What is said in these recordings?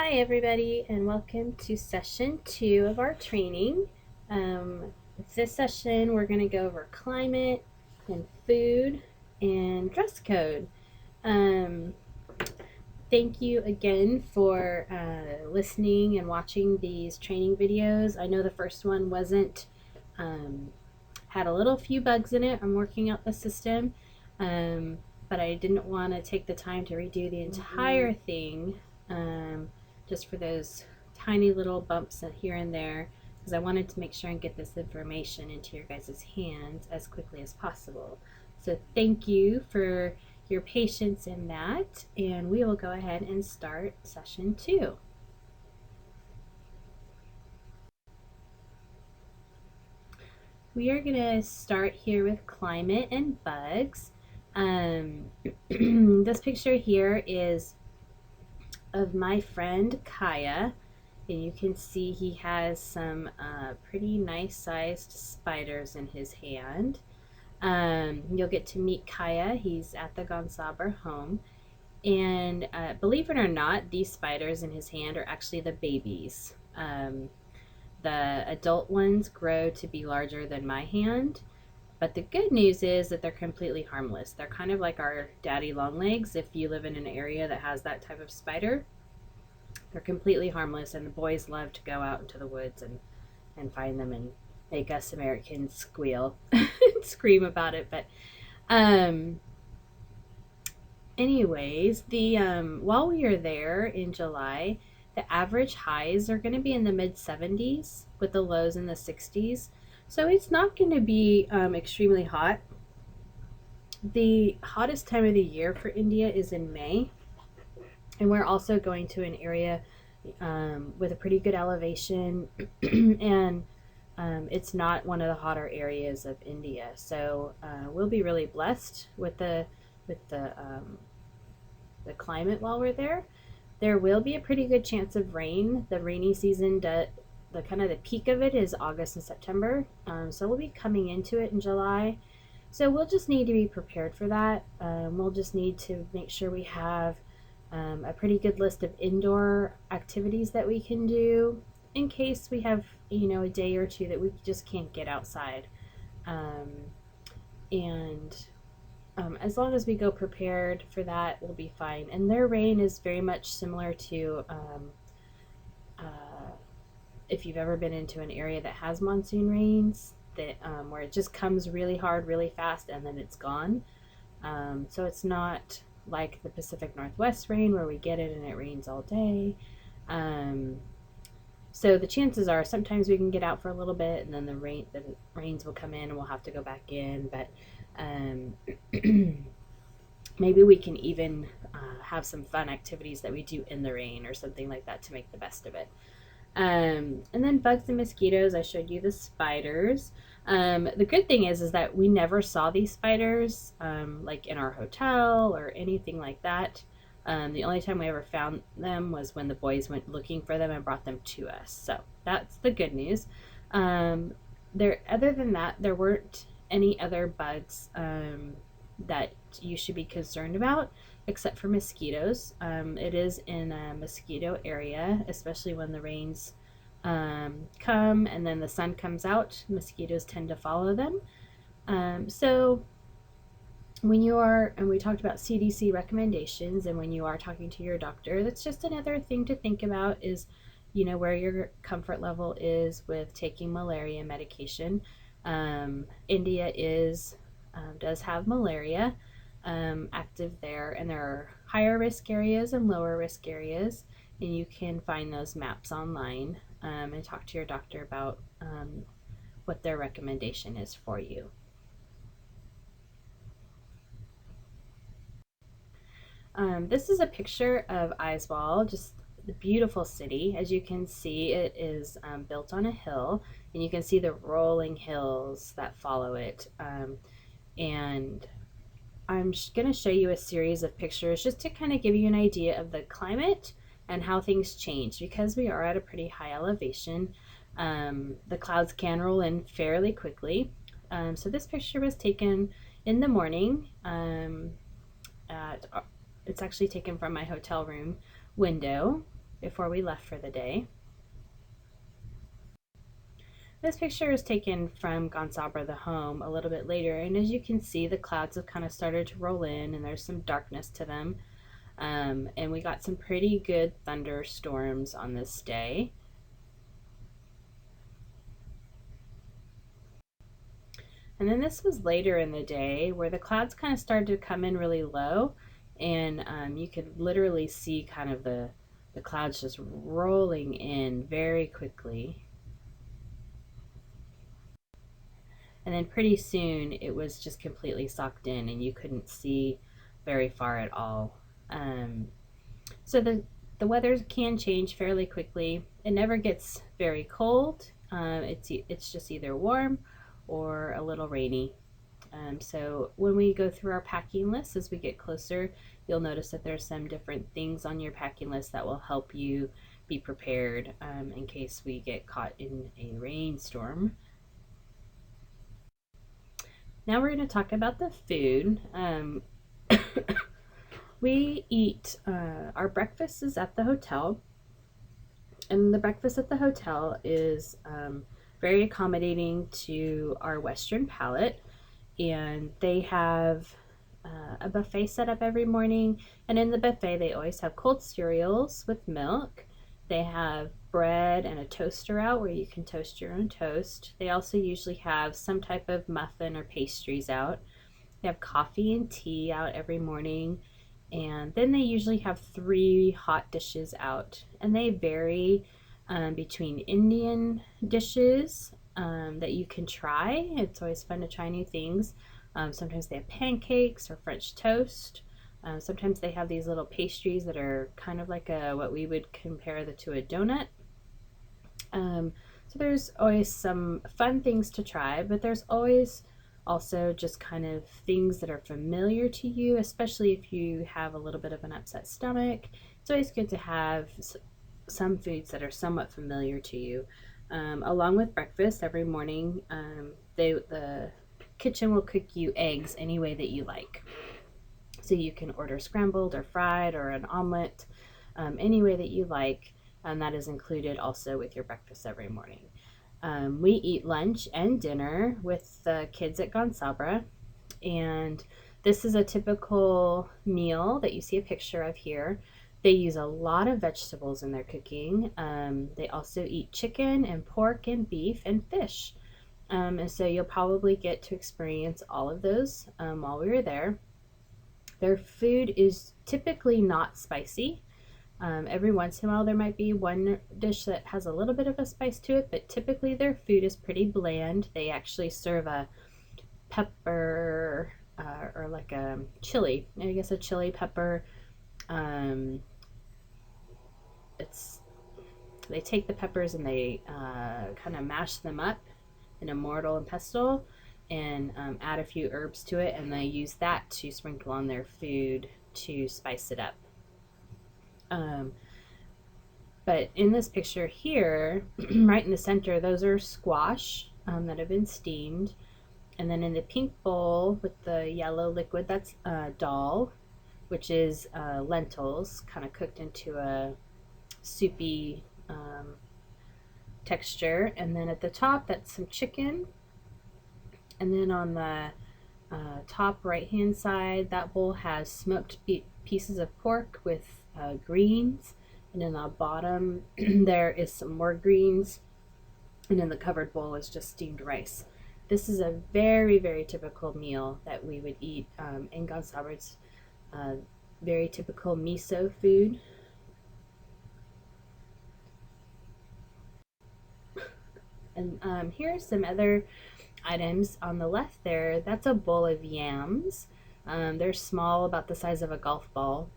Hi everybody, and welcome to session 2 of our training. With this session we're going to go over climate and food and dress code. Um, Thank you again for listening and watching these training videos. I know the first one wasn't um, had a little few bugs in it. I'm working out the system, but I didn't want to take the time to redo the entire thing, just for those tiny little bumps here and there, because I wanted to make sure and get this information into your guys' hands as quickly as possible. So thank you for your patience in that, and we will go ahead and start session 2. We are going to start here with climate and bugs. This picture here is of my friend Kaya, and you can see he has some pretty nice sized spiders in his hand. You'll get to meet Kaya. He's at the Gonsaber home. And believe it or not, these spiders in his hand are actually the babies. The adult ones grow to be larger than my hand. But the good news is that they're completely harmless. They're kind of like our daddy longlegs if you live in an area that has that type of spider. They're completely harmless, and the boys love to go out into the woods and find them and make us Americans squeal and scream about it. But anyways, the while we are there in July, the average highs are going to be in the mid 70s with the lows in the 60s. So it's not going to be extremely hot. The hottest time of the year for India is in May, and we're also going to an area with a pretty good elevation, and it's not one of the hotter areas of India. So we'll be really blessed with the climate while we're there. There will be a pretty good chance of rain. The rainy season, the kind of the peak of it is August and September. So we'll be coming into it in July. So we'll just need to be prepared for that. We'll just need to make sure we have a pretty good list of indoor activities that we can do in case we have, a day or two that we just can't get outside. And as long as we go prepared for that, we'll be fine. And their rain is very much similar to if you've ever been into an area that has monsoon rains, that where it just comes really hard, really fast, and then it's gone. So it's not like the Pacific Northwest rain where we get it and it rains all day. So the chances are sometimes we can get out for a little bit, and then the rains will come in and we'll have to go back in. But maybe we can even have some fun activities that we do in the rain or something like that to make the best of it. And then bugs and mosquitoes, I showed you the spiders. The good thing is that we never saw these spiders like in our hotel or anything like that. The only time we ever found them was when the boys went looking for them and brought them to us. So that's the good news. Other than that, there weren't any other bugs that you should be concerned about, except for mosquitoes. It is in a mosquito area, especially when the rains come and then the sun comes out. Mosquitoes tend to follow them. So when you are, and we talked about CDC recommendations, and when you are talking to your doctor, that's just another thing to think about is, where your comfort level is with taking malaria medication. India does have malaria active there, and there are higher risk areas and lower risk areas, and you can find those maps online and talk to your doctor about what their recommendation is for you. This is a picture of Aizawl, just the beautiful city. As you can see, it is built on a hill, and you can see the rolling hills that follow it. And I'm going to show you a series of pictures just to kind of give you an idea of the climate and how things change. Because we are at a pretty high elevation, the clouds can roll in fairly quickly. So this picture was taken in the morning. It's actually taken from my hotel room window. before we left for the day. This picture is taken from Gonzabra, the home, a little bit later, and as you can see, the clouds have kind of started to roll in and there's some darkness to them. And we got some pretty good thunderstorms on this day. And then this was later in the day where the clouds kind of started to come in really low, and you could literally see kind of the clouds just rolling in very quickly. And then pretty soon it was just completely socked in and you couldn't see very far at all. So the weather can change fairly quickly. It never gets very cold. It's just either warm or a little rainy. So when we go through our packing list as we get closer, you'll notice that there's some different things on your packing list that will help you be prepared in case we get caught in a rainstorm. Now we're going to talk about the food. We eat our breakfast is at the hotel, and the breakfast at the hotel is very accommodating to our Western palate. And they have a buffet set up every morning, and in the buffet they always have cold cereals with milk. They have bread and a toaster out where you can toast your own toast. They also usually have some type of muffin or pastries out. They have coffee and tea out every morning, and then they usually have 3 hot dishes out, and they vary between Indian dishes that you can try. It's always fun to try new things. Sometimes they have pancakes or French toast. Sometimes they have these little pastries that are kind of like what we would compare to a donut. So there's always some fun things to try, but there's always also just kind of things that are familiar to you, especially if you have a little bit of an upset stomach. It's always good to have some foods that are somewhat familiar to you. Along with breakfast every morning, the kitchen will cook you eggs any way that you like. So you can order scrambled or fried or an omelet, any way that you like, and that is included also with your breakfast every morning. We eat lunch and dinner with the kids at Gonzabra, and this is a typical meal that you see a picture of here. They use a lot of vegetables in their cooking. They also eat chicken and pork and beef and fish. And so you'll probably get to experience all of those while we were there. Their food is typically not spicy. Every once in a while, there might be one dish that has a little bit of a spice to it, but typically their food is pretty bland. They actually serve a pepper or like a chili, I guess a chili pepper. It's They take the peppers and they kind of mash them up in a mortar and pestle and add a few herbs to it, and they use that to sprinkle on their food to spice it up. But in this picture here, right in the center, those are squash that have been steamed. And then in the pink bowl with the yellow liquid, that's dal, which is lentils kind of cooked into a soupy texture. And then at the top, that's some chicken. And then on the top right hand side, that bowl has smoked pieces of pork with greens. And in the bottom, there is some more greens. And in the covered bowl is just steamed rice. This is a very, very typical meal that we would eat in Gonzabra. It's very typical miso food. And here's some other items on the left there. That's a bowl of yams. They're small, about the size of a golf ball.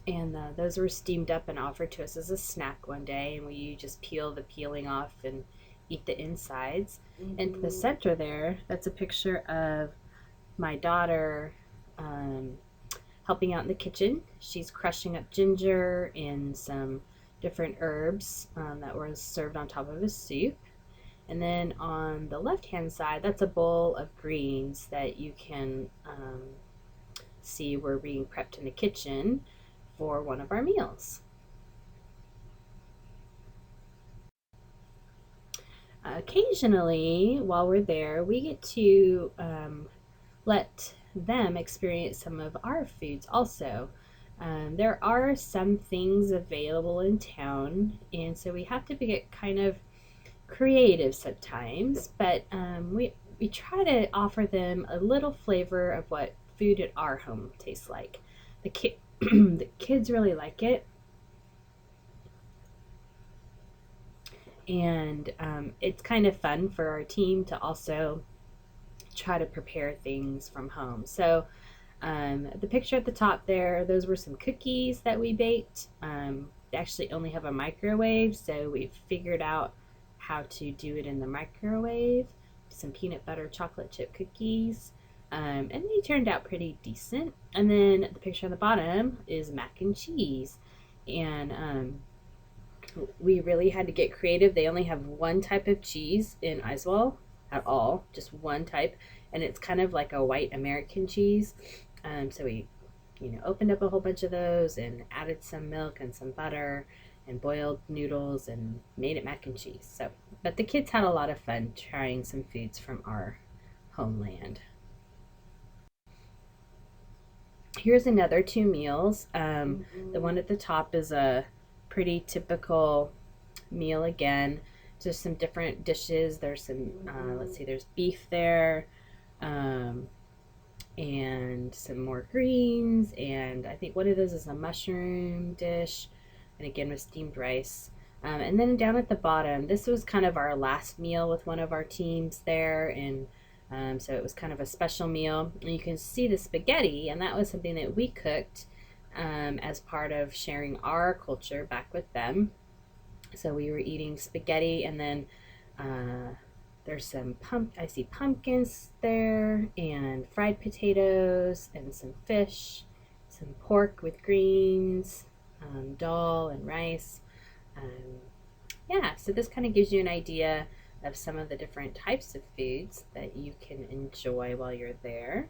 And those were steamed up and offered to us as a snack one day. And we just peel the peeling off and eat the insides. And to the center there, that's a picture of my daughter helping out in the kitchen. She's crushing up ginger and some different herbs that were served on top of a soup. And then on the left-hand side, that's a bowl of greens that you can see were being prepped in the kitchen for one of our meals. Occasionally, while we're there, we get to let them experience some of our foods also. There are some things available in town, and so we have to get kind of creative sometimes, but we try to offer them a little flavor of what food at our home tastes like. The kids really like it, and it's kind of fun for our team to also try to prepare things from home. So the picture at the top there, those were some cookies that we baked. They actually only have a microwave, so we figured out how to do it in the microwave. Some peanut butter chocolate chip cookies. And they turned out pretty decent. And then the picture on the bottom is mac and cheese. And we really had to get creative. They only have one type of cheese in Iswell at all, just one type, and it's kind of like a white American cheese. So we, opened up a whole bunch of those and added some milk and some butter and boiled noodles and made it mac and cheese. So, but the kids had a lot of fun trying some foods from our homeland. Here's another two meals. The one at the top is a pretty typical meal again. Just some different dishes. There's some, let's see, there's beef there, um, and some more greens, and I think one of those is a mushroom dish, and again with steamed rice. And then down at the bottom, this was kind of our last meal with one of our teams there, and so it was kind of a special meal. And you can see the spaghetti, and that was something that we cooked as part of sharing our culture back with them. So we were eating spaghetti, and then there's some I see pumpkins there, and fried potatoes, and some fish, some pork with greens, dal and rice. Um, yeah, so this kind of gives you an idea of some of the different types of foods that you can enjoy while you're there.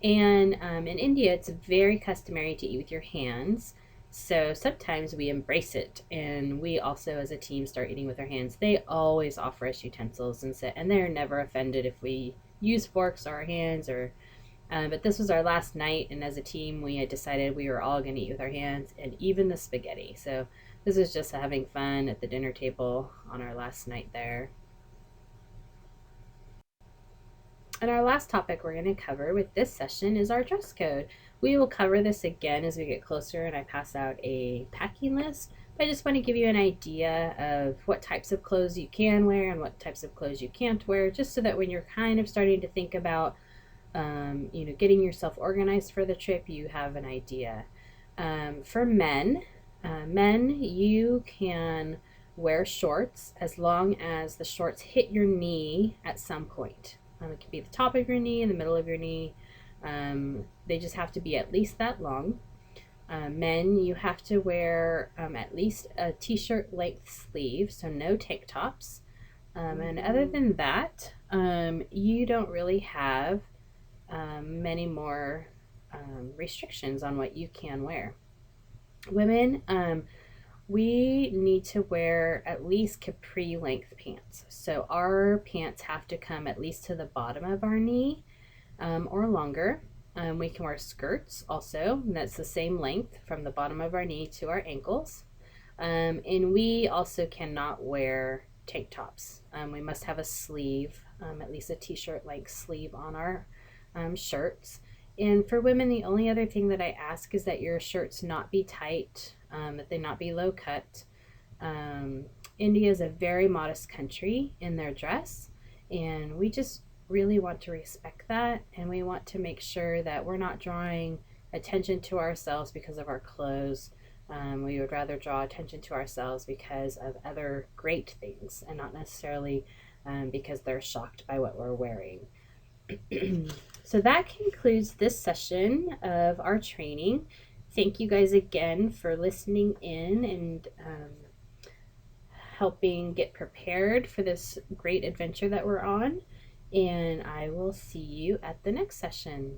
And in India, it's very customary to eat with your hands. So sometimes we embrace it, and we also, as a team, start eating with our hands. They always offer us utensils, and they're never offended if we use forks or our hands. Or, but this was our last night, and as a team, we had decided we were all going to eat with our hands, and even the spaghetti. So this is just having fun at the dinner table on our last night there. And our last topic we're going to cover with this session is our dress code. We will cover this again as we get closer and I pass out a packing list. But I just want to give you an idea of what types of clothes you can wear and what types of clothes you can't wear, just so that when you're kind of starting to think about, getting yourself organized for the trip, you have an idea. For men, you can wear shorts as long as the shorts hit your knee at some point. It can be the top of your knee, in the middle of your knee. They just have to be at least that long. Men, you have to wear at least a t-shirt length sleeve, so no tank tops. And other than that, you don't really have many more restrictions on what you can wear. Women, we need to wear at least capri length pants. So our pants have to come at least to the bottom of our knee, or longer. We can wear skirts also, and that's the same length from the bottom of our knee to our ankles. And we also cannot wear tank tops. We must have a sleeve, at least a t-shirt length sleeve on our shirts. And for women, the only other thing that I ask is that your shirts not be tight, that they not be low cut. India is a very modest country in their dress, and we just really want to respect that, and we want to make sure that we're not drawing attention to ourselves because of our clothes. We would rather draw attention to ourselves because of other great things, and not necessarily because they're shocked by what we're wearing. So that concludes this session of our training. Thank you guys again for listening in and helping get prepared for this great adventure that we're on. And I will see you at the next session.